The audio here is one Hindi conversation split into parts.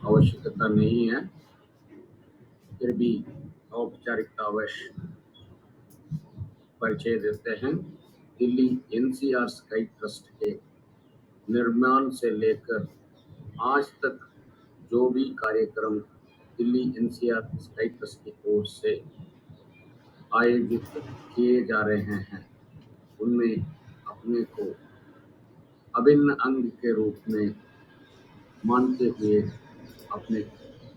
आवश्यकता नहीं है, फिर भी औपचारिकतावश परिचय देते हैं। दिल्ली एनसीआर स्काई ट्रस्ट के निर्माण से लेकर आज तक जो भी कार्यक्रम दिल्ली एनसीआर स्काई ट्रस्ट की ओर से आयोजित किए जा रहे हैं, उनमें अपने को अभिन्न अंग के रूप में मानते हुए अपने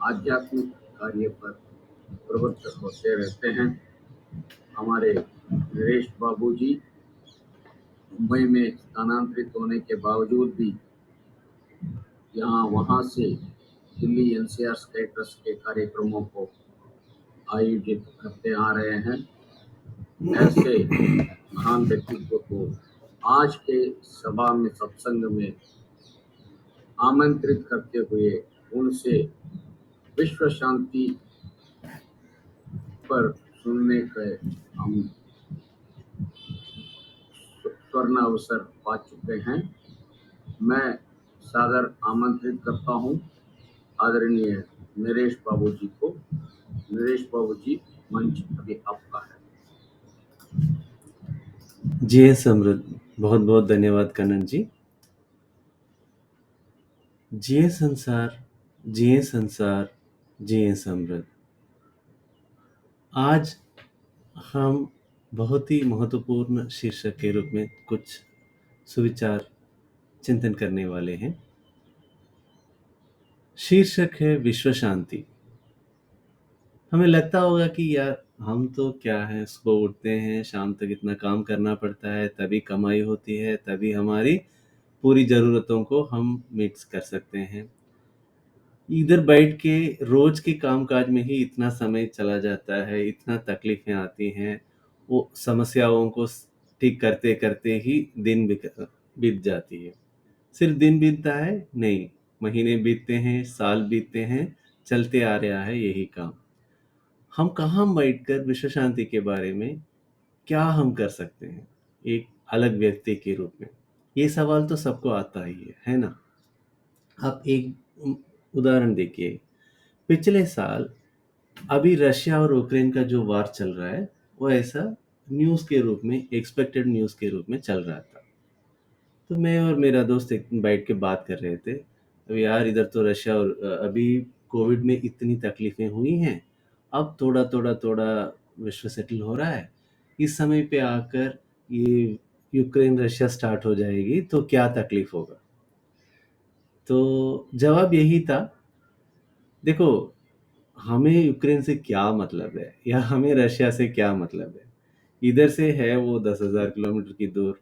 आध्यात्मिक कार्य पर प्रवृत्त होते रहते हैं। हमारे नरेश बाबूजी मुंबई में स्थानांतरित होने के बावजूद भी यहाँ वहाँ से दिल्ली एनसीआर स्काई ट्रस्ट के कार्यक्रमों को आयोजित करते आ रहे हैं। ऐसे महान व्यक्तित्व को आज के सभा में सत्संग में आमंत्रित करते हुए उनसे विश्व शांति पर सुनने के हम स्वर्ण अवसर पा चुके हैं। मैं सादर आमंत्रित करता हूं आदरणीय नरेश बाबूजी को। नरेश बाबूजी, मंच अभी आपका है। जी समृद्ध, बहुत बहुत धन्यवाद कनन जी। जिए संसार, जिए संसार, जिए समृद्ध। आज हम बहुत ही महत्वपूर्ण शीर्षक के रूप में कुछ सुविचार चिंतन करने वाले हैं। शीर्षक है विश्व शांति। हमें लगता होगा कि यार हम तो क्या है, सुबह उठते हैं, शाम तक इतना काम करना पड़ता है, तभी कमाई होती है, तभी हमारी पूरी ज़रूरतों को हम मिक्स कर सकते हैं। इधर बैठ के रोज के कामकाज में ही इतना समय चला जाता है, इतना तकलीफें आती हैं, वो समस्याओं को ठीक करते करते ही दिन बीत जाती है। सिर्फ दिन बीतता है नहीं, महीने बीतते हैं, साल बीतते हैं, चलते आ रहा है यही काम। हम कहाँ बैठकर विश्व शांति के बारे में क्या हम कर सकते हैं एक अलग व्यक्ति के रूप में? ये सवाल तो सबको आता ही है ना। आप एक उदाहरण देखिए। पिछले साल अभी रशिया और यूक्रेन का जो वार चल रहा है, वो ऐसा न्यूज़ के रूप में, एक्सपेक्टेड न्यूज़ के रूप में चल रहा था। तो मैं और मेरा दोस्त एक बैठ के बात कर रहे थे, अब यार इधर तो रशिया और अभी कोविड में इतनी तकलीफें हुई हैं, अब थोड़ा थोड़ा थोड़ा विश्व सेटल हो रहा है, इस समय पे आकर ये यूक्रेन रशिया स्टार्ट हो जाएगी तो क्या तकलीफ होगा। तो जवाब यही था, देखो हमें यूक्रेन से क्या मतलब है या हमें रशिया से क्या मतलब है। इधर से है वो 10,000 किलोमीटर की दूर,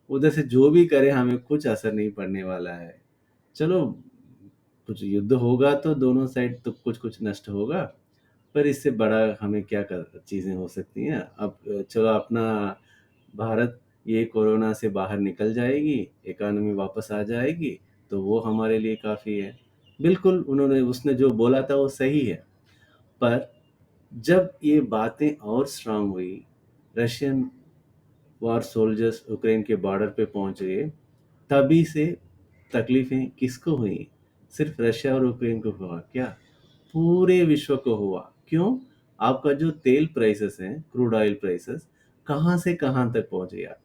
उधर से जो भी करे हमें कुछ असर नहीं पड़ने वाला है। चलो कुछ युद्ध होगा तो दोनों साइड तो कुछ कुछ नष्ट होगा, पर इससे बड़ा हमें क्या कर चीज़ें हो सकती हैं। अब चलो अपना भारत ये कोरोना से बाहर निकल जाएगी, इकॉनमी वापस आ जाएगी, तो वो हमारे लिए काफ़ी है। बिल्कुल उन्होंने उसने जो बोला था वो सही है, पर जब ये बातें और स्ट्रांग हुई, रशियन वार सोल्जर्स यूक्रेन के बॉर्डर पे पहुंच गए, तभी से तकलीफें किसको हुई? सिर्फ रशिया और यूक्रेन को हुआ क्या? पूरे विश्व को हुआ। क्यों? आपका जो तेल प्राइसेस हैं, क्रूड ऑयल प्राइसेस, कहाँ से कहाँ तक पहुंच गया।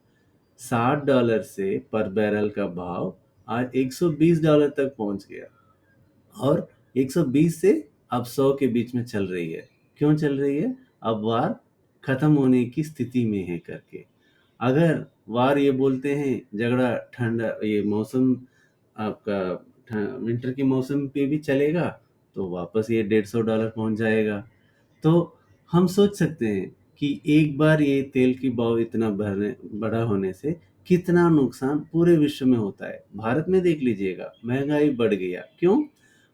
$60 से पर बैरल का भाव आज $120 तक पहुंच गया, और 120 से अब 100 के बीच में चल रही है। क्यों चल रही है? अब वार खत्म होने की स्थिति में है करके। अगर वार ये बोलते हैं झगड़ा ठंडा, ये मौसम आपका विंटर के मौसम पे भी चलेगा, तो वापस ये $150 पहुंच जाएगा। तो हम सोच सकते हैं कि एक बार ये तेल की भाव इतना बढ़ा होने से कितना नुकसान पूरे विश्व में होता है। भारत में देख लीजिएगा, महंगाई बढ़ गया। क्यों?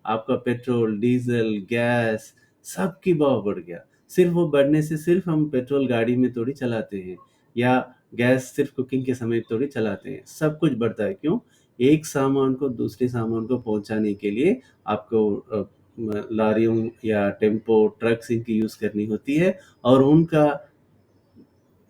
आपका पेट्रोल, डीजल, गैस, सब की भाव बढ़ गया। सिर्फ वो बढ़ने से सिर्फ हम पेट्रोल गाड़ी में थोड़ी चलाते हैं, या गैस सिर्फ कुकिंग के समय थोड़ी चलाते हैं। सब कुछ बढ़ता है। क्यों? एक सामान को दूसरे सामान को पहुंचाने के लिए आपको लारियों या टेम्पो, ट्रक्स इनकी यूज़ करनी होती है, और उनका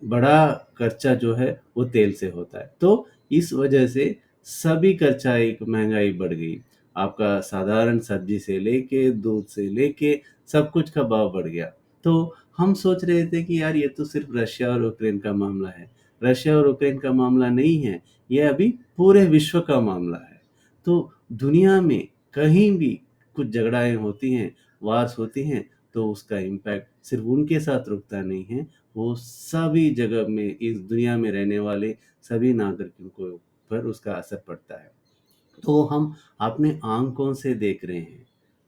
बड़ा खर्चा जो है वो तेल से होता है। तो इस वजह से सभी खर्चाई महंगाई बढ़ गई। आपका साधारण सब्जी से लेके, दूध से लेके सब कुछ का भाव बढ़ गया। तो हम सोच रहे थे कि यार ये तो सिर्फ रशिया और यूक्रेन का मामला है। रशिया और यूक्रेन का मामला नहीं है, ये अभी पूरे विश्व का मामला है। तो दुनिया में कहीं भी कुछ झगड़ाएँ होती हैं, वार्स होती हैं, तो उसका इम्पैक्ट सिर्फ उनके साथ रुकता नहीं है, वो सभी जगह में, इस दुनिया में रहने वाले सभी नागरिकों को पर उसका असर पड़ता है। तो हम अपने आँखों से देख रहे हैं,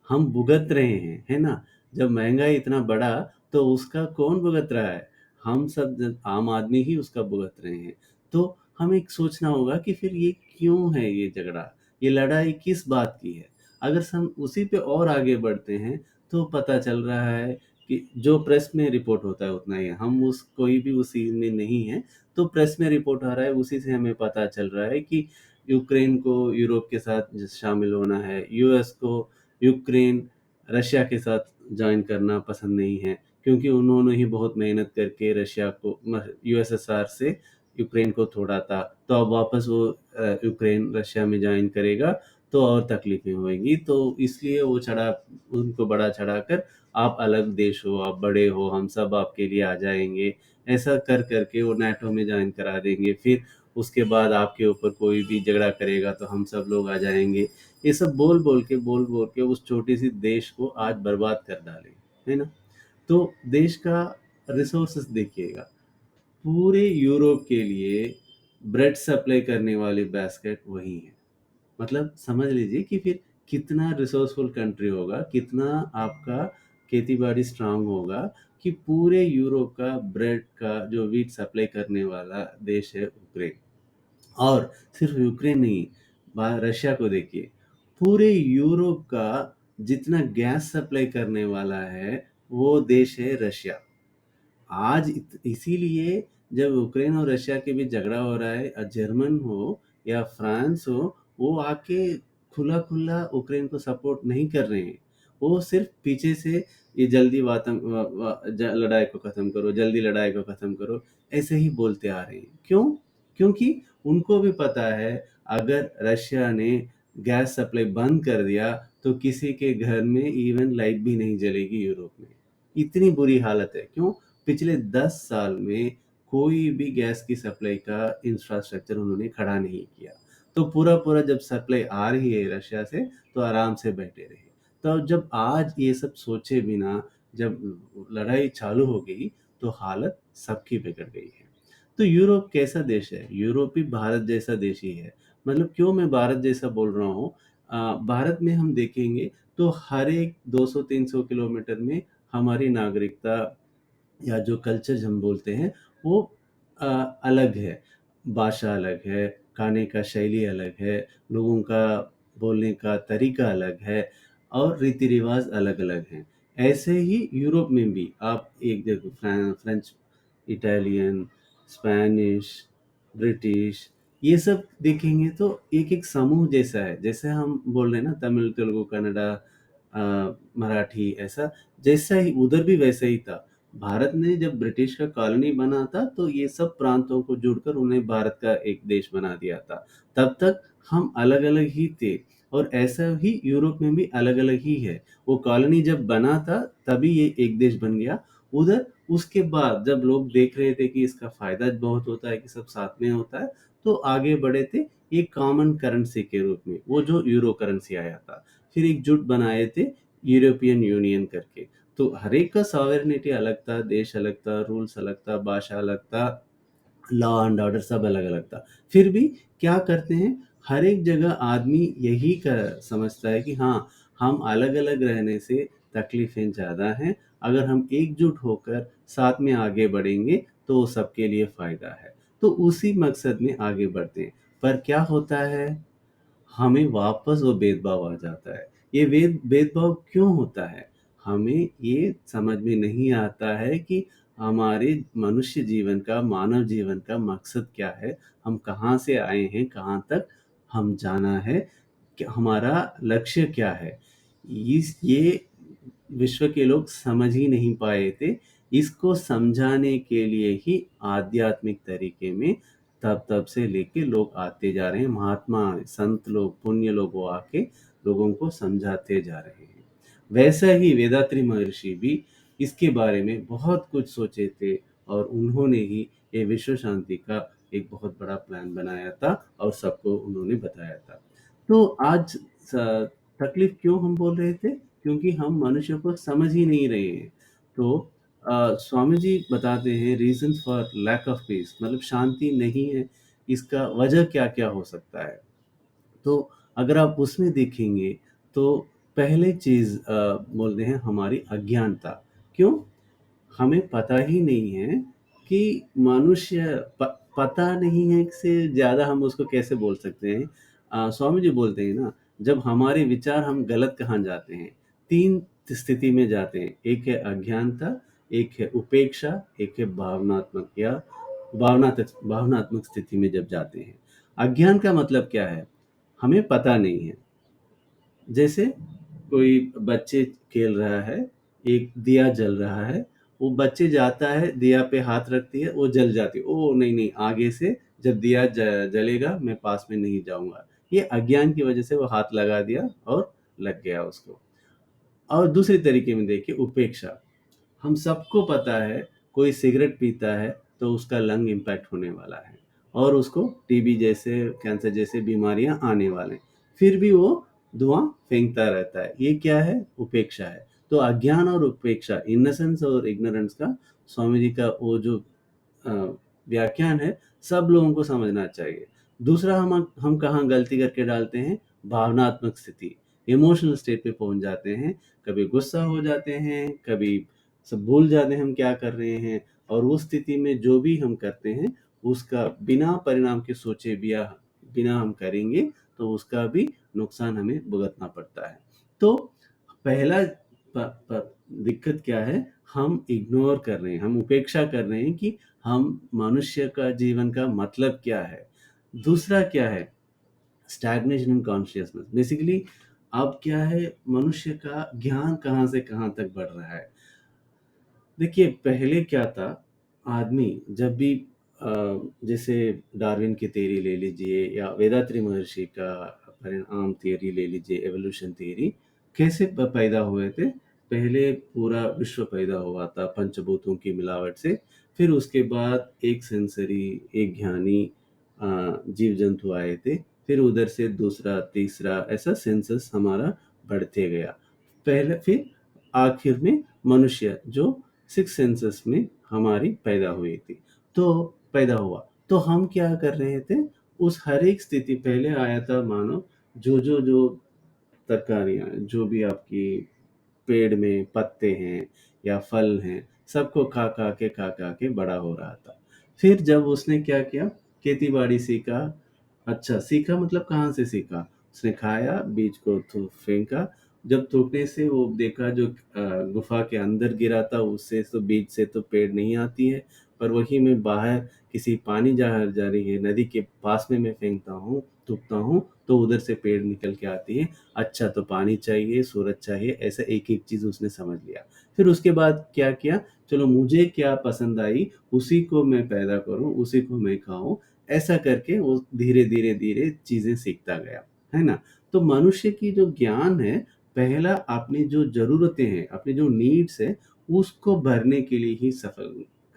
हम भुगत रहे हैं, है ना? जब महँगाई इतना बढ़ा तो उसका कौन भुगत रहा है? हम सब आम आदमी ही उसका भुगत रहे हैं। तो हमें सोचना होगा कि फिर ये क्यों है ये झगड़ा? ये लड़ाई किस बात की है? अगर हम उसी पे और आगे बढ़ते हैं तो पता चल रहा है कि जो प्रेस में रिपोर्ट होता है उतना ही है। हम उस कोई भी उसी में नहीं है, तो प्रेस में रिपोर्ट आ रहा है, उसी से हमें पता चल रहा है कि यूक्रेन को यूरोप के साथ शामिल होना है, यूएस को यूक्रेन रशिया के साथ जॉइन करना पसंद नहीं है, क्योंकि उन्होंने ही बहुत मेहनत करके रशिया को यूएसएसआर से यूक्रेन को तोड़ा था। तो अब वापस वो यूक्रेन रशिया में जॉइन करेगा तो और तकलीफें होंगी। तो इसलिए वो उनको बड़ा चढ़ाकर आप अलग देश हो, आप बड़े हो, हम सब आपके लिए आ जाएंगे, ऐसा कर करके वो नाटो में ज्वाइन करा देंगे। फिर उसके बाद आपके ऊपर कोई भी झगड़ा करेगा तो हम सब लोग आ जाएंगे। ये सब बोल बोल के उस छोटी सी देश को आज बर्बाद कर डाले, है ना? तो देश का रिसोर्सेस देखिएगा, पूरे यूरोप के लिए ब्रेड सप्लाई करने वाली बास्केट वही है। मतलब समझ लीजिए कि फिर कितना रिसोर्सफुल कंट्री होगा, कितना आपका खेती-बाड़ी स्ट्रॉन्ग होगा कि पूरे यूरोप का ब्रेड का जो व्हीट सप्लाई करने वाला देश है यूक्रेन। और सिर्फ यूक्रेन नहीं, रशिया को देखिए, पूरे यूरोप का जितना गैस सप्लाई करने वाला है वो देश है रशिया। आज इसीलिए जब यूक्रेन और रशिया के बीच झगड़ा हो रहा है, जर्मन हो या फ्रांस हो, वो आके खुला खुला यूक्रेन को सपोर्ट नहीं कर रहे हैं। वो सिर्फ पीछे से ये जल्दी लड़ाई को खत्म करो, जल्दी लड़ाई को खत्म करो, ऐसे ही बोलते आ रहे हैं। क्यों? क्योंकि उनको भी पता है अगर रशिया ने गैस सप्लाई बंद कर दिया तो किसी के घर में इवन लाइट भी नहीं जलेगी यूरोप में। इतनी बुरी हालत है। क्यों? पिछले 10 साल में कोई भी गैस की सप्लाई का इंफ्रास्ट्रक्चर उन्होंने खड़ा नहीं किया। तो पूरा-पूरा जब सप्लाई आ रही है रशिया से, तो आराम से बैठे रहे। तो जब आज ये सब सोचे बिना जब लड़ाई चालू हो गई, तो हालत सबकी बिगड़ गई है। तो यूरोप कैसा देश है? यूरोप भी भारत जैसा देश ही है। मतलब क्यों मैं भारत जैसा बोल रहा हूँ? भारत में हम देखेंगे तो हर एक 200-300 किलोमीटर में हमारी नागरिकता या जो कल्चर हम बोलते हैं वो अ, अलग है। भाषा अलग है, खाने का शैली अलग है, लोगों का बोलने का तरीका अलग है और रीति-रिवाज़ अलग-अलग हैं। ऐसे ही यूरोप में भी आप एक जगह फ्रेंच, इटालियन, स्पेनिश, ब्रिटिश ये सब देखेंगे तो एक-एक समूह जैसा है। जैसे हम बोल रहे हैं ना तमिल, तेलुगु, कन्नड़ा मराठी ऐसा, जैसा ही उधर भी वैसा ही था। भारत ने जब ब्रिटिश का कॉलोनी बना था तो ये सब प्रांतों को जोड़कर उन्हें भारत का एक देश बना दिया था। तब तक हम अलग-अलग ही थे और ऐसा ही यूरोप में भी अलग-अलग ही है। वो कॉलोनी जब बना था तभी ये एक देश बन गया। उधर उसके बाद जब लोग देख रहे थे कि इसका फ़ायदा बहुत होता है कि सब साथ में होता है, तो आगे बढ़े थे एक कॉमन करेंसी के रूप में, वो जो यूरो करेंसी आया था। फिर एकजुट बनाए थे यूरोपियन यूनियन करके। तो हर एक का सॉवरेनिटी अलग था, देश अलग था, रूल्स अलग था, भाषा अलग था, लॉ एंड ऑर्डर सब अलग-अलग था। फिर भी क्या करते हैं, हर एक जगह आदमी यही समझता है कि हाँ, हम अलग-अलग रहने से तकलीफ़ें ज़्यादा हैं, अगर हम एकजुट होकर साथ में आगे बढ़ेंगे, तो वो सबके लिए फ़ायदा है। तो उसी मकसद में आगे बढ़ते हैं। पर क्या होता है, हमें वापस वो भेदभाव आ जाता है। ये भेदभाव क्यों होता है? हमें ये समझ में नहीं आता है कि हमारे मनुष्य जीवन का, मानव जीवन का मकसद क्या है? हम कहाँ से आए हैं? कहाँ तक हम जाना है? हमारा लक्ष्य क्या है? ये विश्व के लोग समझ ही नहीं पाए थे। इसको समझाने के लिए ही आध्यात्मिक तरीके में तब तब से लेके लोग आते जा रहे हैं। महात्मा, संत लोग, पुण्य लोग वो आके लोगों को समझाते जा रहे हैं। वैसा ही वेदात्री महर्षि भी इसके बारे में बहुत कुछ सोचे थे और उन्होंने ही ये विश्व शांति का एक बहुत बड़ा प्लान बनाया था और सबको उन्होंने बताया था। तो आज तकलीफ क्यों हम बोल रहे थे? क्योंकि हम मनुष्य को समझ ही नहीं रहे हैं। तो स्वामी जी बताते हैं reasons for lack of peace, मतलब शांति नहीं है, इसका वजह क्या-क्या हो सकता है। तो अगर आप उसमें देखेंगे तो पहले चीज़ बोलते हैं हमारी अज्ञानता। क्यों? हमें पता ही नहीं है कि मनुष्य पता नहीं है से ज़्यादा हम उसको कैसे बोल सकते हैं। स्वामी जी बोलते हैं ना, जब हमारे विचार हम गलत कहाँ जाते हैं, 3 स्थिति में जाते हैं। एक है अज्ञानता, एक है उपेक्षा, एक है भावनात्मक या भावनात्मक स्थिति में जब जाते हैं। अज्ञान का मतलब क्या है? हमें पता नहीं है। जैसे कोई बच्चे खेल रहा है, एक दिया जल रहा है, वो बच्चे जाता है, दिया पे हाथ रखती है, वो जल जाती है। ओह! नहीं, आगे से जब दिया जलेगा, मैं पास में नहीं जाऊँगा। ये अज्ञान की वजह से वो हाथ लगा दिया और लग गया उसको। और दूसरे तरीके में देखिए उपेक्षा। हम सबको पता है कोई सिगरेट पीता है तो उसका लंग इम्पैक्ट होने वाला है और उसको टीबी जैसे कैंसर जैसे बीमारियां आने वाले हैं, फिर भी वो धुआं फेंकता रहता है। ये क्या है? उपेक्षा है। तो अज्ञान और उपेक्षा, इनोसेंस और इग्नोरेंस का स्वामी जी का वो जो अ, व्याख्यान है, सब लोगों को समझना चाहिए। दूसरा हम कहाँ गलती करके डालते हैं? भावनात्मक स्थिति, इमोशनल स्टेट पे पहुंच जाते हैं। कभी गुस्सा हो जाते हैं, कभी सब भूल जाते हैं हम क्या कर रहे हैं, और उस स्थिति में जो भी हम करते हैं उसका बिना परिणाम के सोचे बिना हम करेंगे तो उसका भी नुकसान हमें भुगतना पड़ता है। तो पहला दिक्कत क्या है? हम इग्नोर कर रहे हैं, हम उपेक्षा कर रहे हैं कि हम मनुष्य का जीवन का मतलब क्या है। दूसरा क्या है? Stagnation in consciousness. बेसिकली अब क्या है, मनुष्य का ज्ञान कहाँ से कहाँ तक बढ़ रहा है। देखिए पहले क्या था, आदमी जब भी जैसे डार्विन की थ्योरी ले लीजिए या वेदात्री महर्षि का परिणाम थ्योरी ले लीजिए, एवोल्यूशन थ्योरी, कैसे पैदा हुए थे? पहले पूरा विश्व पैदा हुआ था पंचभूतों की मिलावट से, फिर उसके बाद एक सेंसरी, एक ज्ञानी जीव जंतु आए थे, फिर उधर से दूसरा तीसरा ऐसा सेंसस हमारा बढ़ते गया। पहले फिर आखिर में मनुष्य जो सिक्स सेंसस में हमारी पैदा हुई थी, तो पैदा हुआ तो हम क्या कर रहे थे, उस हर एक स्थिति पहले आया था मानो जो तरकारियां जो भी आपकी पेड़ में पत्ते हैं या फल हैं, सबको खा के बड़ा हो रहा था। फिर जब उसने क्या किया, खेती बाड़ी सीखा। अच्छा सीखा मतलब कहाँ से सीखा? उसने खाया, बीज को फेंका। जब थूकने से वो देखा जो गुफा के अंदर गिरा था, उससे तो बीज से तो पेड़ नहीं आती है, पर वही मैं बाहर किसी पानी जहाँ जा रही है नदी के पास में मैं फेंकता हूँ, थूकता हूँ, तो उधर से पेड़ निकल के आती है। अच्छा तो पानी चाहिए, सूरज चाहिए, ऐसा एक-एक चीज़ उसने समझ लिया। फिर उसके बाद क्या किया, चलो मुझे क्या पसंद आई, उसी को मैं पैदा करूँ, उसी को मैं खाऊँ, ऐसा करके वो धीरे-धीरे चीज़ें सीखता गया, है ना? तो मनुष्य की जो ज्ञान है, पहला अपनी जो ज़रूरतें हैं, अपनी जो नीड्स है, उसको भरने के लिए ही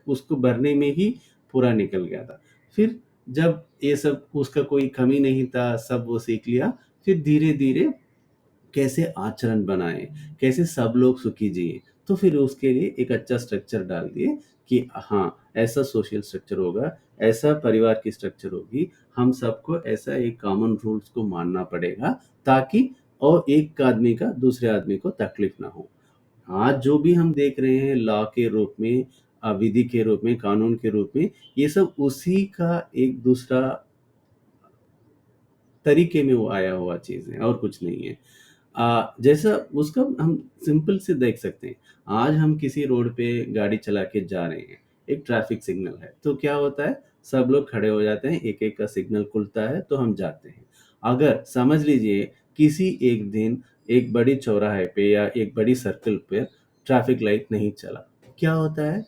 उसको भरने में ही पूरा निकल गया था। फिर जब ये सब उसका कोई कमी नहीं था, सब वो सीख लिया, फिर धीरे-धीरे कैसे आचरण बनाएँ, कैसे सब लोग सुखी जिएँ। तो फिर उसके लिए एक अच्छा स्ट्रक्चर डाल दिए कि हाँ, ऐसा सोशल स्ट्रक्चर होगा, ऐसा परिवार की स्ट्रक्चर होगी, हम सबको ऐसा एक कॉमन रूल्स को मानना पड़ेगा ताकि और एक आदमी का दूसरे आदमी को तकलीफ ना हो। आज जो भी हम देख रहे हैं लॉ के रूप में, विधि के रूप में, कानून के रूप में, ये सब उसी का एक दूसरा तरीके में वो आया हुआ चीज़ है और कुछ नहीं है। जैसा उसका हम सिंपल से देख सकते हैं। आज हम किसी रोड पे गाड़ी चला के जा रहे हैं, एक ट्रैफिक सिग्नल है, तो क्या होता है, सब लोग खड़े हो जाते हैं, एक-एक का सिग्नल खुलता है, तो हम जाते हैं। अगर समझ लीजिए किसी एक दिन एक बड़ी चौराहे पे या एक बड़ी सर्कल पे ट्रैफिक लाइट नहीं चला, क्या होता है?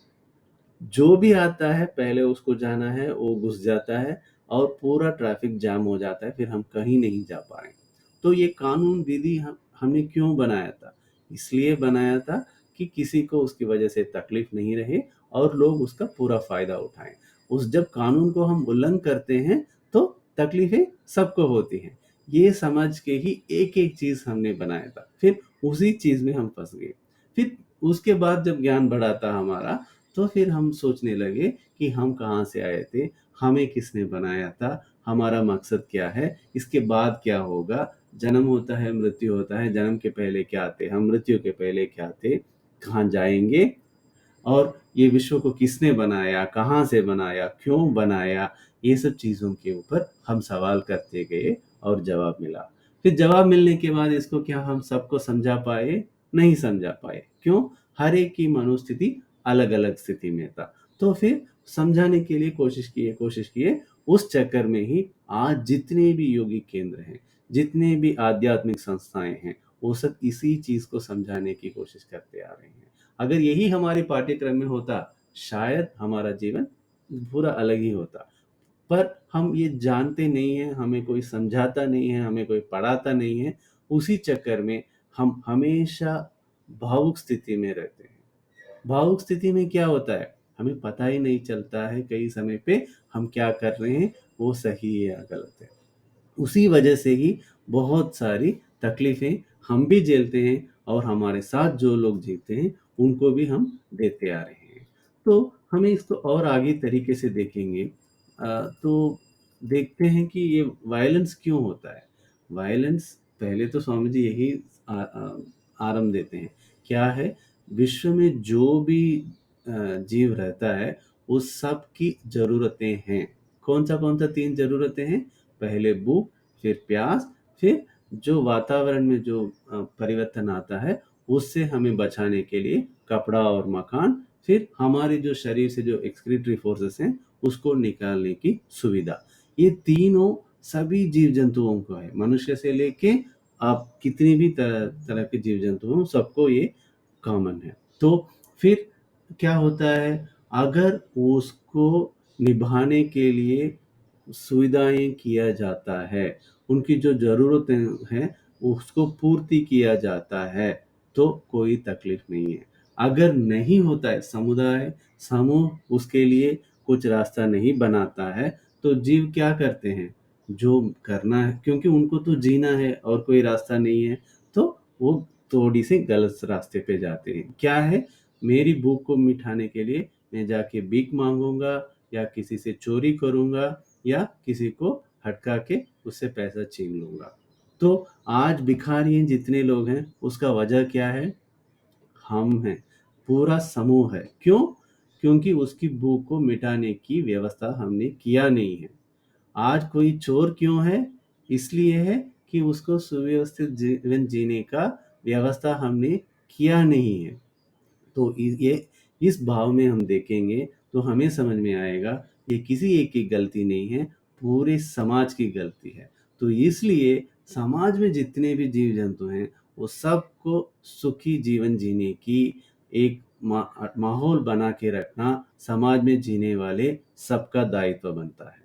जो भी आता है पहले उसको जाना है, वो घुस जाता है और पूरा ट्रैफिक जाम हो जाता है, फिर हम कहीं नहीं जा पाएँ। तो ये कानून विधि हमने क्यों बनाया था? इसलिए बनाया था कि किसी को उसकी वजह से तकलीफ नहीं रहे और लोग उसका पूरा फायदा उठाएं। उस जब कानून को हम उल्लंघन करते हैं तो तकलीफें सबको होती हैं। ये समझ के ही एक एक चीज हमने बनाया था, फिर उसी चीज में हम फंस गए। फिर उसके बाद जब ज्ञान बढ़ा था हमारा, तो फिर हम सोचने लगे कि हम कहाँ से आए थे, हमें किसने बनाया था, हमारा मकसद क्या है, इसके बाद क्या होगा, जन्म होता है मृत्यु होता है, जन्म के पहले क्या थे हम, मृत्यु के पहले क्या थे, कहाँ जाएंगे, और ये विश्व को किसने बनाया, कहाँ से बनाया, क्यों बनाया, ये सब चीज़ों के ऊपर हम सवाल करते गए और जवाब मिला। फिर जवाब मिलने के बाद इसको क्या हम सबको समझा पाए? नहीं समझा पाए। क्यों? हर एक की मनोस्थिति अलग-अलग स्थिति में था। तो फिर समझाने के लिए कोशिश किए। उस चक्कर में ही आज जितने भी योगिक केंद्र हैं, जितने भी आध्यात्मिक संस्थाएँ हैं, वो सब इसी चीज़ को समझाने की कोशिश करते आ रहे हैं। अगर यही हमारे पाठ्यक्रम में होता, शायद हमारा जीवन पूरा अलग ही होता। पर हम ये जानते नहीं हैं, हमें कोई समझाता नहीं है, हमें कोई पढ़ाता नहीं है, उसी चक्कर में हम हमेशा भावुक स्थिति में रहते हैं। भावुक स्थिति में क्या होता है? हमें पता ही नहीं चलता है कई समय पे हम क्या कर रहे हैं, वो सही है या गलत है। उसी वजह से ही बहुत सारी तकलीफ़ें हम भी झेलते हैं और हमारे साथ जो लोग जीते हैं, उनको भी हम देते आ रहे हैं। तो हमें इसको और आगे तरीके से देखेंगे, तो देखते हैं कि ये वायलेंस क्यों होता है? वायलेंस पहले तो स्वामी जी यही आरंभ देते हैं। क्या है? विश्व में जो भी जीव रहता है, उस सब की ज़रूरतें हैं। कौन-सा 3 ज़रूरतें हैं? पहले भूख, फिर प्यास, फिर जो वातावरण में जो परिवर्तन आता है, उससे हमें बचाने के लिए कपड़ा और मकान, फिर हमारे जो शरीर से जो एक्सक्रीटरी फोर्सेस हैं, उसको निकालने की सुविधा। ये तीनों सभी जीव-जंतुओं को है। मनुष्य से लेके आप कितनी भी तरह तरह के जीव-जंतु हों, सबको ये कॉमन है। तो फिर क्या होता है, अगर उसको निभाने के लिए सुविधाएँ किया जाता है, उनकी जो ज़रूरतें हैं, उसको पूर्ति किया जाता है, तो कोई तकलीफ़ नहीं है। अगर नहीं होता है, समूह उसके लिए कुछ रास्ता नहीं बनाता है, तो जीव क्या करते हैं? जो करना है, क्योंकि उनको तो जीना है और कोई रास्ता नहीं है, तो वो थोड़ी-सी गलत रास्ते पे जाते हैं। क्या है? मेरी भूख को मिटाने के लिए मैं जाके भीख माँगूँगा या किसी से चोरी करूँगा या किसी को हड़का के उससे पैसा छीन लूँगा। तो आज भिखारी जितने लोग हैं, उसका वजह क्या है? हम हैं, पूरा समूह है। क्यों? क्योंकि उसकी भूख को मिटाने की व्यवस्था हमने किया नहीं है। आज कोई चोर क्यों है? इसलिए है कि उसको सुव्यवस्थित जीवन जीने का व्यवस्था हमने किया नहीं है। तो ये इस भाव में हम देखेंगे तो हमें समझ में आएगा ये किसी एक की गलती नहीं है, पूरे समाज की गलती है। तो इसलिए समाज में जितने भी जीव जंतु हैं, वो सबको सुखी जीवन जीने की एक माहौल बना के रखना समाज में जीने वाले सबका दायित्व बनता है।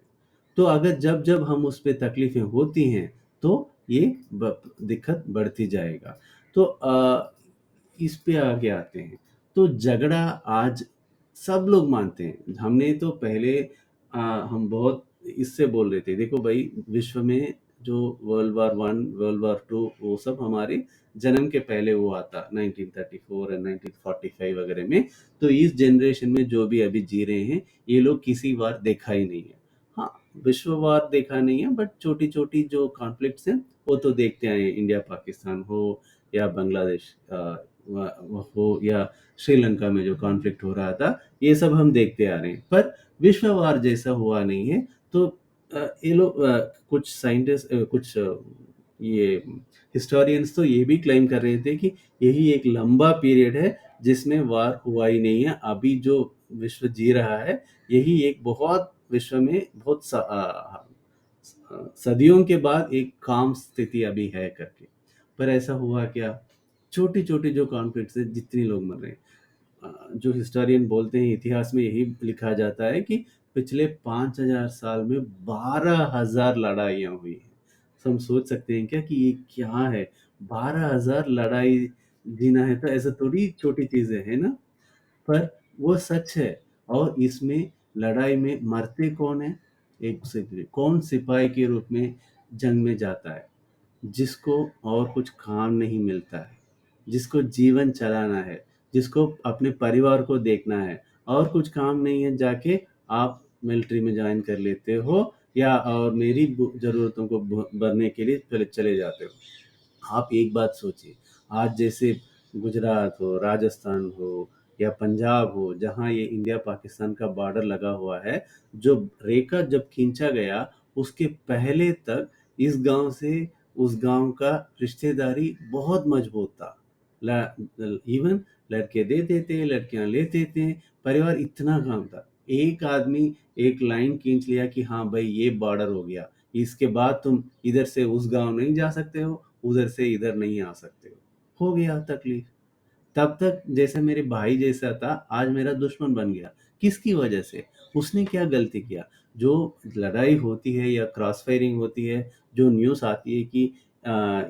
तो अगर जब हम उस पे तकलीफ़ें होती हैं, तो ये दिक्कत बढ़ती जाएगा। तो इस पे आगे आते हैं। तो झगड़ा आज सब लोग मानते हैं। हमने तो पहले हम बहुत इससे बोल रहे थे, देखो भाई विश्व में जो वर्ल्ड वॉर 1, वर्ल्ड वॉर 2 वो सब हमारे जन्म के पहले हुआ था 1934 और 1945 वगैरह में। तो इस जनरेशन में जो भी अभी जी रहे हैं, ये लोग किसी वार देखा ही नहीं है। हाँ, विश्व वार देखा नहीं है, बट छोटी-छोटी जो कॉन्फ्लिक्ट्स हैं, वो तो देखते आए हैं। इंडिया पाकिस्तान हो या बांग्लादेश हो या श्रीलंका में जो कॉन्फ्लिक्ट हो रहा था, ये सब हम देखते आ रहे हैं। पर विश्व वार जैसा हुआ नहीं है। तो ये लोग कुछ साइंटिस्ट कुछ ये हिस्टोरियंस तो ये भी क्लेम कर रहे थे कि यही एक लंबा पीरियड है जिसमें वार हुआ ही नहीं है। अभी जो विश्व जी रहा है, यही एक बहुत विश्व में बहुत सदियों के बाद एक काम स्थिति अभी है करके। पर ऐसा हुआ क्या? छोटी-छोटी जो कॉन्फ्लिक्ट्स हैं, जितने लोग मर रहे हैं। जो हिस्टोरियन बोलते हैं, इतिहास में यही लिखा जाता है कि पिछले 5000 साल में 12,000 लड़ाइयाँ हुई हैं। हम सोच सकते हैं क्या कि ये क्या है? 12,000 लड़ाई जीना है तो ऐसा थोड़ी छोटी चीज़ है ना? पर वो सच है और इसमें लड़ाई में मरते कौन हैं? एक सेकंड, कौन सिपाही के रूप में जंग में जाता है? जिसको और कुछ काम नहीं मिलता है, जिसको जीवन चलाना है, जिसको अपने परिवार को देखना है और कुछ काम नहीं है, जाके आप मिलिट्री में जॉइन कर लेते हो या और मेरी ज़रूरतों को भरने के लिए चले चले जाते हो। आप एक बात सोचिए, आज जैसे गुजरात हो, राजस्थान हो या पंजाब हो, जहाँ ये इंडिया पाकिस्तान का बॉर्डर लगा हुआ है, जो रेखा जब खींचा गया, उसके पहले तक इस गाँव से उस गाँव का रिश्तेदारी बहुत मजबूत था। ला इवन लड़के देते थे, लड़कियाँ लेते थे, परिवार इतना काम था। एक आदमी एक लाइन खींच लिया कि हाँ भाई ये बॉर्डर हो गया, इसके बाद तुम इधर से उस गाँव नहीं जा सकते हो, उधर से इधर नहीं आ सकते हो गया तकलीफ। तब तक जैसे मेरे भाई जैसा था, आज मेरा दुश्मन बन गया। किसकी वजह से? उसने क्या गलती किया? जो लड़ाई होती है या क्रॉस फायरिंग होती है, जो न्यूज़ आती है कि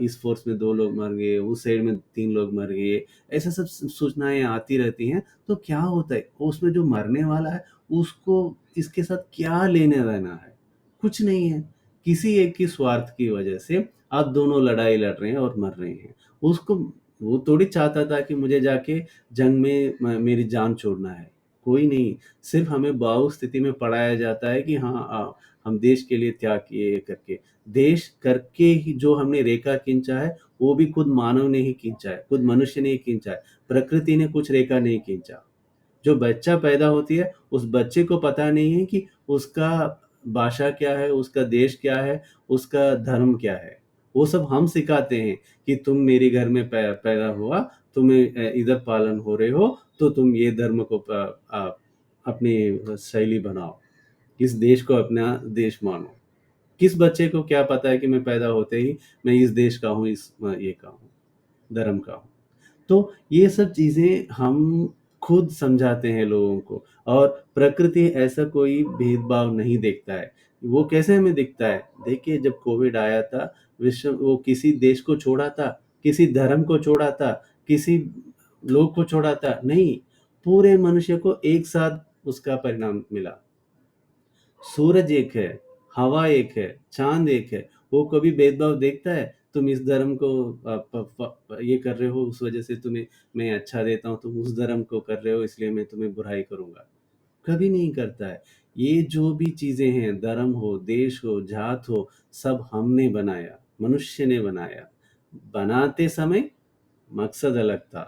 इस फोर्स में 2 लोग मर गए, उस साइड में 3 लोग मर गए, ऐसा सब सूचनाएँ आती रहती हैं, तो क्या होता है, उसमें जो मरने वाला है, उसको इसके साथ क्या लेना-देना है? कुछ नहीं है। किसी एक की स्वार्थ की वजह से आप दोनों लड़ाई लड़ रहे हैं और मर रहे हैं। उसको वो थोड़ी चाहता था कि मुझे जाके जंग में मेरी जान छोड़ना है। कोई नहीं, सिर्फ़ हमें बाऊ स्थिति में पढ़ाया जाता है कि हाँ हम देश के लिए त्याग किए करके। देश करके ही जो हमने रेखा खींचा है, वो भी खुद मानव ने ही खींचा है, खुद मनुष्य ने ही खींचा है। प्रकृति ने कुछ रेखा नहीं खींचा। जो बच्चा पैदा होती है, उस बच्चे को पता नहीं है कि उसका भाषा क्या है, उसका देश क्या है, उसका धर्म क्या है। वो सब हम सिखाते हैं कि तुम मेरे घर में पैदा हुआ, तुम्हें इधर पालन हो रहे हो, तो तुम ये धर्म को अपनी शैली बनाओ। इस देश को अपना देश मानो। किस बच्चे को क्या पता है कि मैं पैदा होते ही मैं इस देश का हूँ, इस ये का हूँ, धर्म का हूँ। तो ये सब चीज़ें हम खुद समझाते हैं लोगों को और प्रकृति ऐसा कोई भेदभाव नहीं देखता है। वो कैसे हमें दिखता है? देखिए जब कोविड आया था, विश्व वो किसी देश को छोड़ा था, किसी धर्म को छोड़ा था, किसी लोग को छोड़ा था? नहीं, पूरे मनुष्य को एक साथ उसका परिणाम मिला। सूरज एक है, हवा एक है, चाँद एक है, वो कभी भेदभाव देखता है? तुम इस धर्म को ये कर रहे हो उस वजह से तुम्हें मैं अच्छा देता हूँ, तुम उस धर्म को कर रहे हो इसलिए मैं तुम्हें बुराई करूँगा। कभी नहीं करता है। ये जो भी चीज़ें हैं, धर्म हो, देश हो, जात हो, सब हमने बनाया, मनुष्य ने बनाया। बनाते समय मकसद अलग था,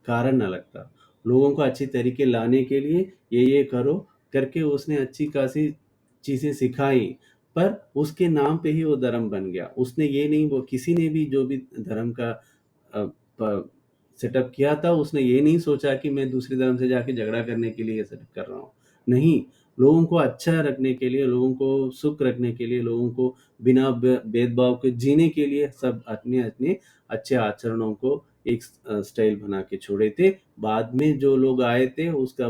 कारण अलग था। लोगों को अच्छी तरीके लाने के लिए ये करो करके उसने अच्छी खासी चीज़ें सिखाई, पर उसके नाम पे ही वो धर्म बन गया। उसने ये नहीं वो किसी ने भी जो भी धर्म का प सेटअप किया था, उसने ये नहीं सोचा कि मैं दूसरे धर्म से जाके झगड़ा करने के लिए ये सेटअप कर रहा हूँ। नहीं, लोगों को अच्छा रखने के लिए, लोगों को सुख रखने के लिए, लोगों को बिना भेदभाव के जीने के लिए सब अपने-अपने अच्छे आचरणों को एक स्टाइल बना के छोड़े थे। बाद में जो लोग आए थे उसका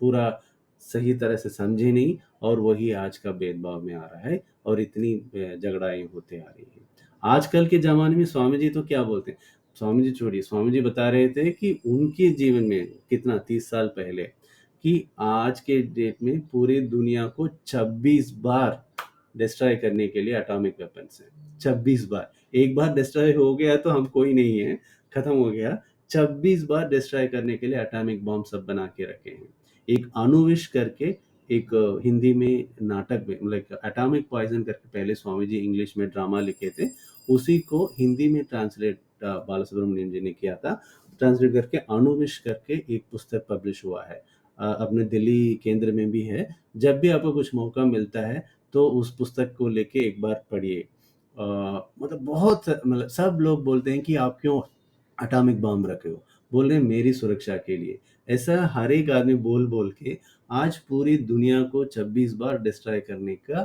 पूरा सही तरह से समझे नहीं और वही आज का भेदभाव में आ रहा है और इतनी झगड़ाएँ होते आ रही हैं। आजकल के ज़माने में स्वामी जी तो क्या बोलते हैं, स्वामी जी छोड़िए, स्वामी जी बता रहे थे कि उनके जीवन में कितना 30 साल पहले कि आज के डेट में पूरी दुनिया को 26 बार डिस्ट्रॉय करने के लिए एटॉमिक वेपन्स हैं। 26 बार। एक बार डिस्ट्रॉय हो गया तो हम कोई नहीं है, खत्म हो गया। 26 बार डिस्ट्रॉय करने के लिए एटॉमिक बॉम्ब सब बना के रखे हैं। एक अणुविष करके एक हिंदी में नाटक में लाइक एटॉमिक पॉइज़न करके पहले स्वामी जी इंग्लिश में ड्रामा लिखे थे। उसी को हिंदी में ट्रांसलेट बालासुब्रमण्यम जी ने किया था। ट्रांसलेट करके अणुविष करके एक पुस्तक पब्लिश हुआ है। अपने दिल्ली केंद्र में भी है। जब भी आपको कुछ मौका मिलता है तो उस पुस्तक को लेके एक बार पढ़िए। मतलब बहुत मतलब सब लोग बोलते हैं कि आप क्यों एटॉमिक बम रखे हो? बोल रहे हैं मेरी सुरक्षा के लिए। ऐसा हर एक आदमी बोल-बोल के आज पूरी दुनिया को 26 बार डिस्ट्रॉय करने का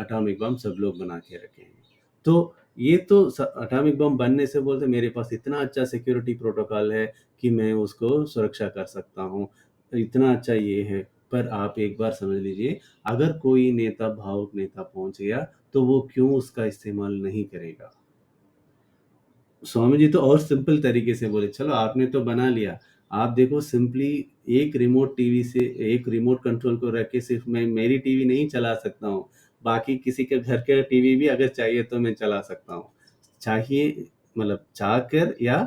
एटॉमिक बम सब लोग बना के रखे हैं। तो ये तो एटॉमिक बम बनने से बोलते मेरे पास इतना अच्छा सिक्योरिटी प्रोटोकॉल है कि मैं उसको सुरक्षा कर सकता हूँ। इतना अच्छा ये है। पर आप एक बार समझ लीजिए, अगर कोई नेता भावुक नेता पहुंच गया तो वो क्यों उसका इस्तेमाल नहीं करेगा। स्वामी जी तो और सिंपल तरीके से बोले, चलो आपने तो बना लिया, आप देखो सिंपली एक रिमोट टीवी से, एक रिमोट कंट्रोल को रख के सिर्फ मैं मेरी टीवी नहीं चला सकता हूँ, बाकी किसी के घर के टीवी भी अगर चाहिए तो मैं चला सकता हूँ। चाहिए मतलब चाहकर या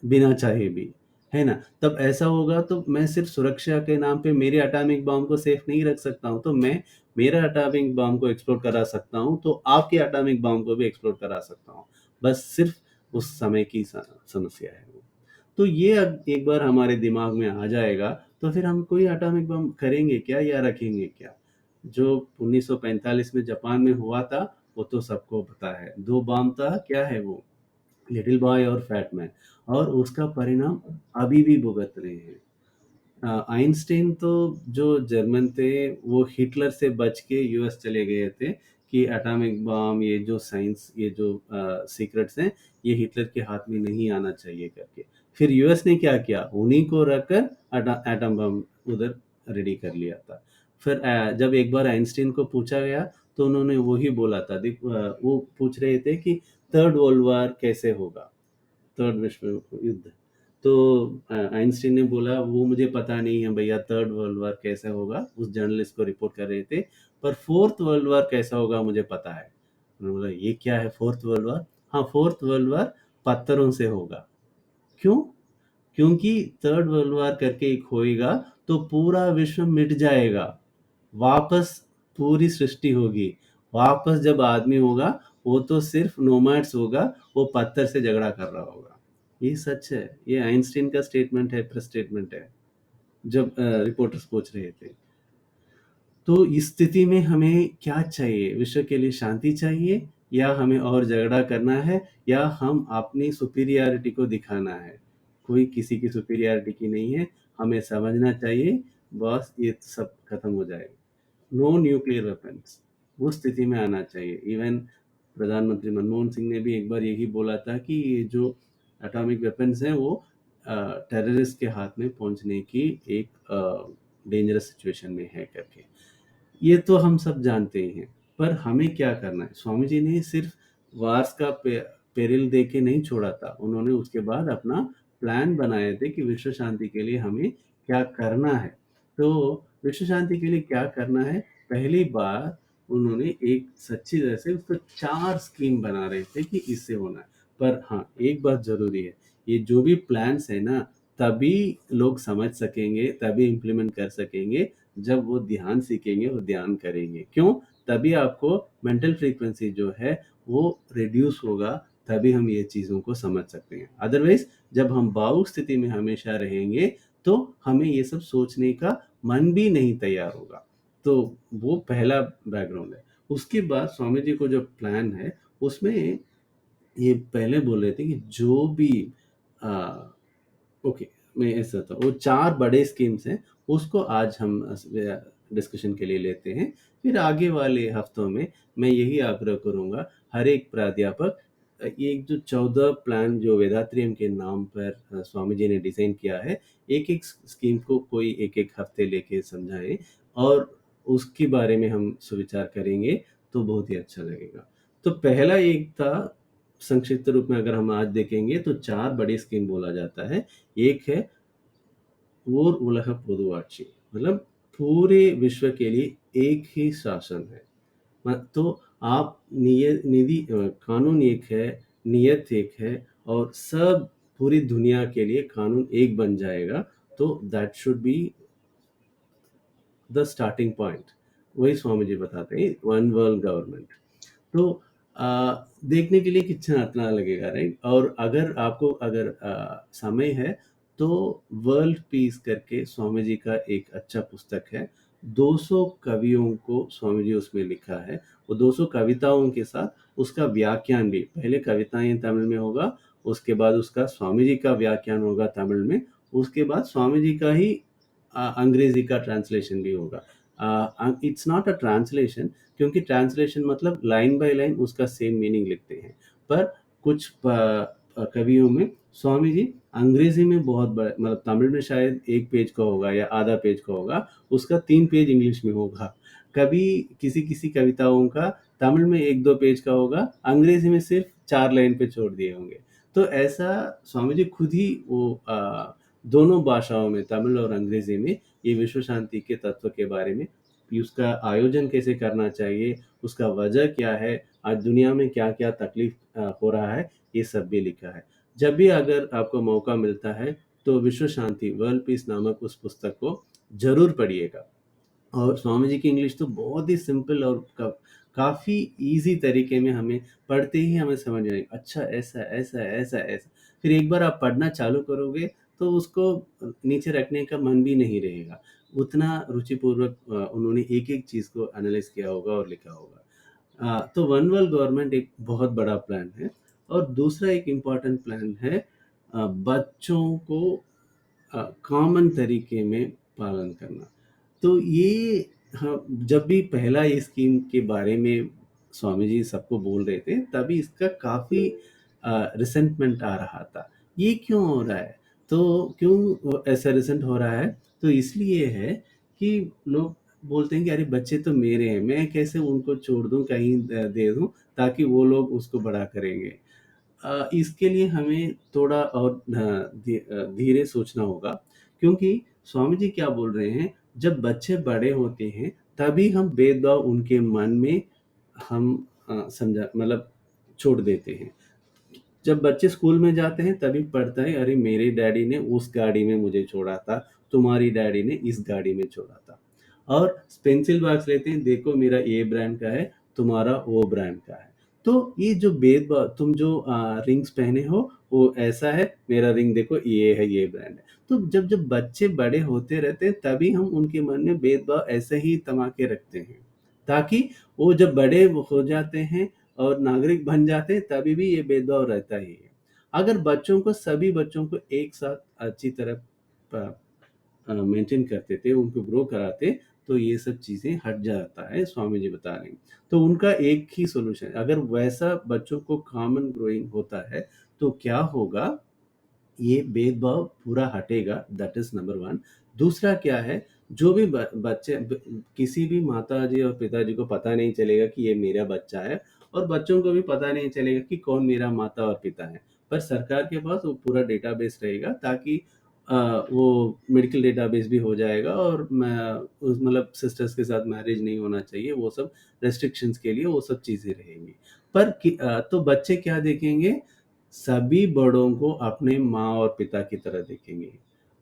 बिना चाहे भी, है ना? तब ऐसा होगा तो मैं सिर्फ सुरक्षा के नाम पे मेरे एटॉमिक बॉम्ब को सेफ नहीं रख सकता हूँ, तो मैं मेरा एटॉमिक बॉम्ब को एक्सप्लोड करा सकता हूँ, तो आपके एटॉमिक बॉम्ब को भी एक्सप्लोड करा सकता हूँ। बस सिर्फ उस समय की समस्या है वो। तो ये एक बार हमारे दिमाग में आ जाएगा, तो फिर हम कोई एटॉमिक बम करेंगे क्या या रखेंगे क्या? जो 1945 में जापान में हुआ था, वो तो सबको पता है। 2 बम था, क्या है वो? लिटिल बॉय और फैट मैन, और उसका परिणाम अभी भी भुगत रहे हैं। आइंस्टीन तो जो जर्मन थे, वो हिटलर से बच के यूएस चले गए थे कि एटॉमिक बम, ये जो साइंस, ये जो सीक्रेट्स हैं, ये हिटलर के हाथ में नहीं आना चाहिए करके। फिर यूएस ने क्या किया, उन्हीं को रखकर एटम बम उधर रेडी कर लिया था। फिर जब एक बार आइंस्टीन को पूछा गया तो उन्होंने वही बोला था, वो पूछ रहे थे कि थर्ड वर्ल्ड वॉर कैसे होगा, थर्ड विश्व युद्ध। तो आइंस्टीन ने बोला, वो मुझे पता नहीं है भैया थर्ड वर्ल्ड वॉर कैसे होगा, उस जर्नलिस्ट को रिपोर्ट कर रहे थे, पर फोर्थ वर्ल्ड वॉर कैसा होगा मुझे पता है। उन्होंने बोला, ये क्या है फोर्थ वर्ल्ड वॉर? हाँ, फोर्थ वर्ल्ड वॉर पत्थरों से होगा। क्यों? क्योंकि थर्ड वर्ल्ड वॉर करके एक होएगा तो पूरा विश्व मिट जाएगा, वापस पूरी सृष्टि होगी, वापस जब आदमी होगा वो तो सिर्फ नोमैड्स होगा, वो पत्थर से झगड़ा कर रहा होगा। ये सच है, ये आइंस्टीन का स्टेटमेंट है, प्रेस स्टेटमेंट है, जब रिपोर्टर्स पूछ रहे थे। तो इस स्थिति में हमें क्या चाहिए? विश्व के लिए शांति चाहिए, या हमें और झगड़ा करना है, या हम अपनी सुपीरियरिटी को दिखाना है? कोई किसी की सुपीरियरिटी की नहीं है, हमें समझना चाहिए, बस ये सब खत्म हो जाएगा। नो न्यूक्लियर वेपन्स, उस स्थिति में आना चाहिए। इवन प्रधानमंत्री मनमोहन सिंह ने भी एक बार यही बोला था कि ये जो एटॉमिक वेपन्स हैं वो टेररिस्ट के हाथ में पहुंचने की एक डेंजरस सिचुएशन में है करके। ये तो हम सब जानते ही हैं, पर हमें क्या करना है? स्वामी जी ने सिर्फ वार्स का पेरिल दे के नहीं छोड़ा था, उन्होंने उसके बाद अपना प्लान बनाए थे कि विश्व शांति के लिए हमें क्या करना है। तो विश्व शांति के लिए क्या करना है, पहली बार उन्होंने एक सच्ची तरह से उसको 4 स्कीम बना रहे थे कि इससे होना है। पर हाँ, एक बात ज़रूरी है, ये जो भी प्लान्स है ना, तभी लोग समझ सकेंगे, तभी इम्प्लीमेंट कर सकेंगे, जब वो ध्यान सीखेंगे, वो ध्यान करेंगे। क्यों? तभी आपको मेंटल फ्रीक्वेंसी जो है वो रिड्यूस होगा, तभी हम ये चीज़ों को समझ सकते हैं। अदरवाइज़ जब हम भावुक स्थिति में हमेशा रहेंगे, तो हमें ये सब सोचने का मन भी नहीं तैयार होगा। तो वो पहला बैकग्राउंड है। उसके बाद स्वामी जी को जो प्लान है, उसमें ये पहले बोल रहे थे कि जो भी अ ओके, मैं ऐसा था, वो 4 बड़े स्कीम्स हैं, उसको आज हम डिस्कशन के लिए लेते हैं। फिर आगे वाले हफ्तों में मैं यही आग्रह करूँगा, हर एक प्राध्यापक ये जो 14 प्लान जो वेदात्रियम के नाम पर स्वामी जी ने डिज़ाइन किया है, एक-एक स्कीम को कोई एक-एक हफ्ते लेके समझाएँ, और उसके बारे में हम सुविचार करेंगे, तो बहुत ही अच्छा लगेगा। तो पहला एक था, संक्षिप्त रूप में अगर हम आज देखेंगे तो 4 बड़ी स्कीम बोला जाता है। एक है ओर उलह பொதுவாட்சி, मतलब पूरे विश्व के लिए एक ही शासन है। तो आप कानून एक है, नियत एक है, और सब पूरी दुनिया के लिए कानून एक बन जाएगा, तो that should be the starting point. वही स्वामी जी बताते हैं, वन वर्ल्ड गवर्नमेंट। तो देखने के लिए कितना इतना लगेगा, राइट? और अगर आपको अगर समय है तो वर्ल्ड पीस करके स्वामी जी का एक अच्छा पुस्तक है। 200 कवियों को स्वामी जी उसमें लिखा है। वो 200 कविताओं के साथ उसका व्याख्यान भी, पहले कविताएं तमिल में होगा, उसके बाद उसका स्वामी जी का व्याख्यान होगा तमिल में, उसके बाद स्वामी जी का ही अंग्रेजी का ट्रांसलेशन भी होगा। इट्स नॉट अ ट्रांसलेशन, क्योंकि ट्रांसलेशन मतलब लाइन बाय लाइन उसका सेम मीनिंग लिखते हैं, पर कुछ कवियों में स्वामी जी अंग्रेजी में बहुत बड़ा, मतलब तमिल में शायद 1 पेज का होगा या आधा पेज का होगा, उसका 3 पेज इंग्लिश में होगा। कभी किसी-किसी कविताओं का तमिल में 1-2 पेज का होगा, अंग्रेजी में सिर्फ़ 4 लाइन पे छोड़ दिए होंगे। तो ऐसा स्वामी जी खुद ही वो दोनों भाषाओं में, तमिल और अंग्रेजी में, ये विश्व शांति के तत्व के बारे में, कि उसका आयोजन कैसे करना चाहिए, उसका वजह क्या है, आज दुनिया में क्या-क्या तकलीफ हो रहा है, ये सब भी लिखा है। जब भी अगर आपको मौका मिलता है, तो विश्व शांति, वर्ल्ड पीस नामक उस पुस्तक को ज़रूर पढ़िएगा। और स्वामी जी की इंग्लिश तो बहुत ही सिंपल और काफ़ी ईज़ी तरीके में, हमें पढ़ते ही हमें समझ में आएगा, अच्छा ऐसा, ऐसा, ऐसा, ऐसा। फिर एक बार आप पढ़ना चालू करोगे, तो उसको नीचे रखने का मन भी नहीं रहेगा। उतना रुचिपूर्वक उन्होंने एक-एक चीज़ को एनालाइज़ किया होगा और लिखा होगा। तो वन वर्ल्ड गवर्नमेंट एक बहुत बड़ा प्लान है, और दूसरा एक इम्पोर्टेंट प्लान है बच्चों को कॉमन तरीके में पालन करना। तो ये, हाँ, जब भी पहला ये स्कीम के बारे में स्वामी जी सबको बोल रहे थे, तभी इसका काफ़ी रिसेंटमेंट आ रहा था। ये क्यों हो रहा है? तो क्यों ऐसा रिसेंट हो रहा है? तो इसलिए है कि लोग बोलते हैं कि अरे बच्चे तो मेरे हैं, मैं कैसे उनको छोड़ दूँ, कहीं दे दूँ, ताकि वो लोग उसको बड़ा करेंगे। इसके लिए हमें थोड़ा और धीरे सोचना होगा, क्योंकि स्वामी जी क्या बोल रहे हैं, जब बच्चे बड़े होते हैं, तभी हम भेदभाव उनके मन में हम समझा मतलब छोड़ देते हैं। जब बच्चे स्कूल में जाते हैं, तभी पढ़ता है, अरे मेरे डैडी ने उस गाड़ी में मुझे छोड़ा था, तुम्हारी डैडी ने इस गाड़ी में छोड़ा था। और पेंसिल बॉक्स लेते हैं, देखो मेरा ये ब्रांड का है, तुम्हारा वो ब्रांड का है। तो ये जो भेदभाव, तुम जो रिंग्स पहने हो वो ऐसा है, मेरा रिंग देखो ये है, ये ब्रांड है। तो जब जब बच्चे बड़े होते रहते हैं, तभी हम उनके मन में भेदभाव ऐसे ही तमा के रखते हैं, ताकि वो जब बड़े हो जाते हैं और नागरिक बन जाते हैं, तभी भी ये भेदभाव रहता ही है। अगर बच्चों को, सभी बच्चों को एक साथ अच्छी तरह मेंटेन करते थे, उनको ग्रो कराते, तो ये सब चीज़ें हट जाता है, स्वामी जी बता रहे हैं। तो उनका एक ही सॉल्यूशन, अगर वैसा बच्चों को कॉमन ग्रोइंग होता है, तो क्या होगा, ये भेदभाव पूरा हटेगा, दैट इज़ नंबर 1। दूसरा क्या है, जो भी ब बच्चे ब किसी भी माताजी और पिताजी को पता नहीं चलेगा कि ये मेरा बच्चा है, और बच्चों को भी पता नहीं चलेगा कि कौन मेरा माता और पिता है। पर सरकार के पास वो पूरा डेटाबेस रहेगा, ताकि वो मेडिकल डेटाबेस भी हो जाएगा, और मैं उस मतलब सिस्टर्स के साथ मैरिज नहीं होना चाहिए, वो सब रिस्ट्रिक्शंस के लिए वो सब चीज़ें रहेंगी। पर तो बच्चे क्या देखेंगे, सभी बड़ों को अपने माँ और पिता की तरह देखेंगे।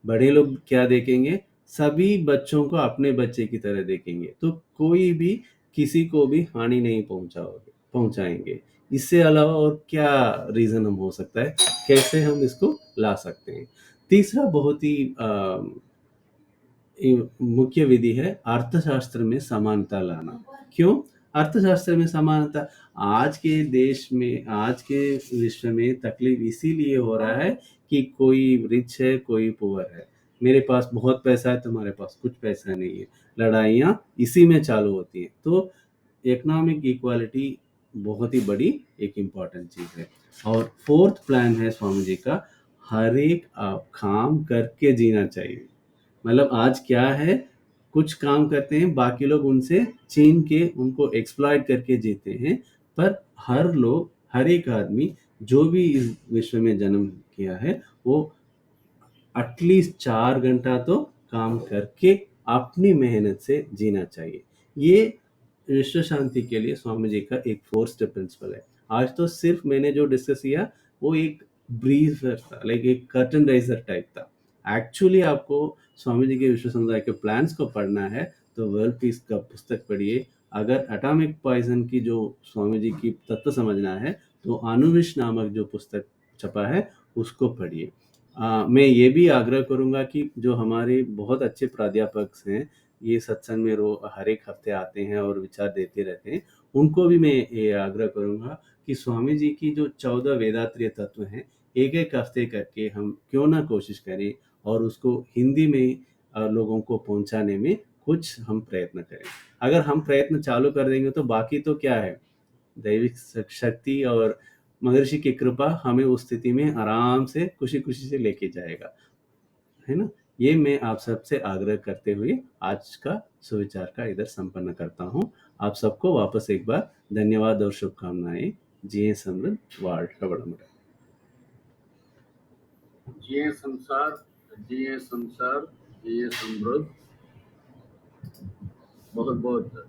बड़े लोग क्या देखेंगे, सभी बच्चों को अपने बच्चे की तरह देखेंगे। तो कोई भी किसी को भी हानि नहीं पहुँचाएँगे। इससे अलावा और क्या रीज़न हम हो सकता है, कैसे हम इसको ला सकते हैं? तीसरा बहुत ही मुख्य विधि है अर्थशास्त्र में समानता लाना। क्यों? अर्थशास्त्र में समानता, आज के देश में, आज के विश्व में तकलीफ इसीलिए हो रहा है कि कोई रिच है, कोई पुअर है। मेरे पास बहुत पैसा है, तुम्हारे पास कुछ पैसा नहीं है। लड़ाइयाँ इसी में चालू होती हैं। तो इकोनॉमिक इक्वालिटी बहुत ही बड़ी एक इम्पोर्टेंट चीज़ है। और 4th प्लान है स्वामी जी का, हर एक काम करके जीना चाहिए। मतलब आज क्या है, कुछ काम करते हैं, बाकी लोग उनसे छीन के, उनको एक्सप्लॉइट करके जीते हैं। पर हर लोग, हर एक आदमी जो भी इस विश्व में जन्म किया है, वो एटलीस्ट 4 घंटा तो काम करके अपनी मेहनत से जीना चाहिए। ये विश्व शांति के लिए स्वामी जी का एक 4 स्टेप प्रिंसिपल है। आज तो सिर्फ मैंने जो डिस्कस किया, वो एक ब्रीफर था, लाइक एक कर्टन राइजर टाइप था। एक्चुअली आपको स्वामी जी के विश्व समुदाय के प्लान्स को पढ़ना है, तो वर्ल्ड पीस का पुस्तक पढ़िए। अगर एटॉमिक पॉइजन की जो स्वामी जी की तत्व समझना है, तो अनुविश नामक जो पुस्तक छपा है, उसको पढ़िए। मैं ये भी आग्रह करूँगा कि जो हमारे बहुत अच्छे प्राध्यापक हैं, ये सत्संग में हर एक हफ्ते आते हैं और विचार देते रहते हैं, उनको भी मैं ये आग्रह करूँगा कि स्वामी जी की जो 14 वेदात्रीय तत्व हैं, एक-एक हफ्ते करके हम क्यों ना कोशिश करें, और उसको हिंदी में लोगों को पहुँचाने में कुछ हम प्रयत्न करें। अगर हम प्रयत्न चालू कर देंगे, तो बाकी तो क्या है, दैविक शक्ति और महर्षि की कृपा हमें उस स्थिति में आराम से खुशी-खुशी से लेके जाएगा। है ना? ये मैं आप सबसे आग्रह करते हुए आज का सुविचार का इधर संपन्न करता हूँ। आप सबको वापस एक बार धन्यवाद और शुभकामनाएँ। जिए समृद्ध, வாழ்க வளமுடன்। जिए संसार, जिए संसार, जिए समृद्ध। बहुत बहुत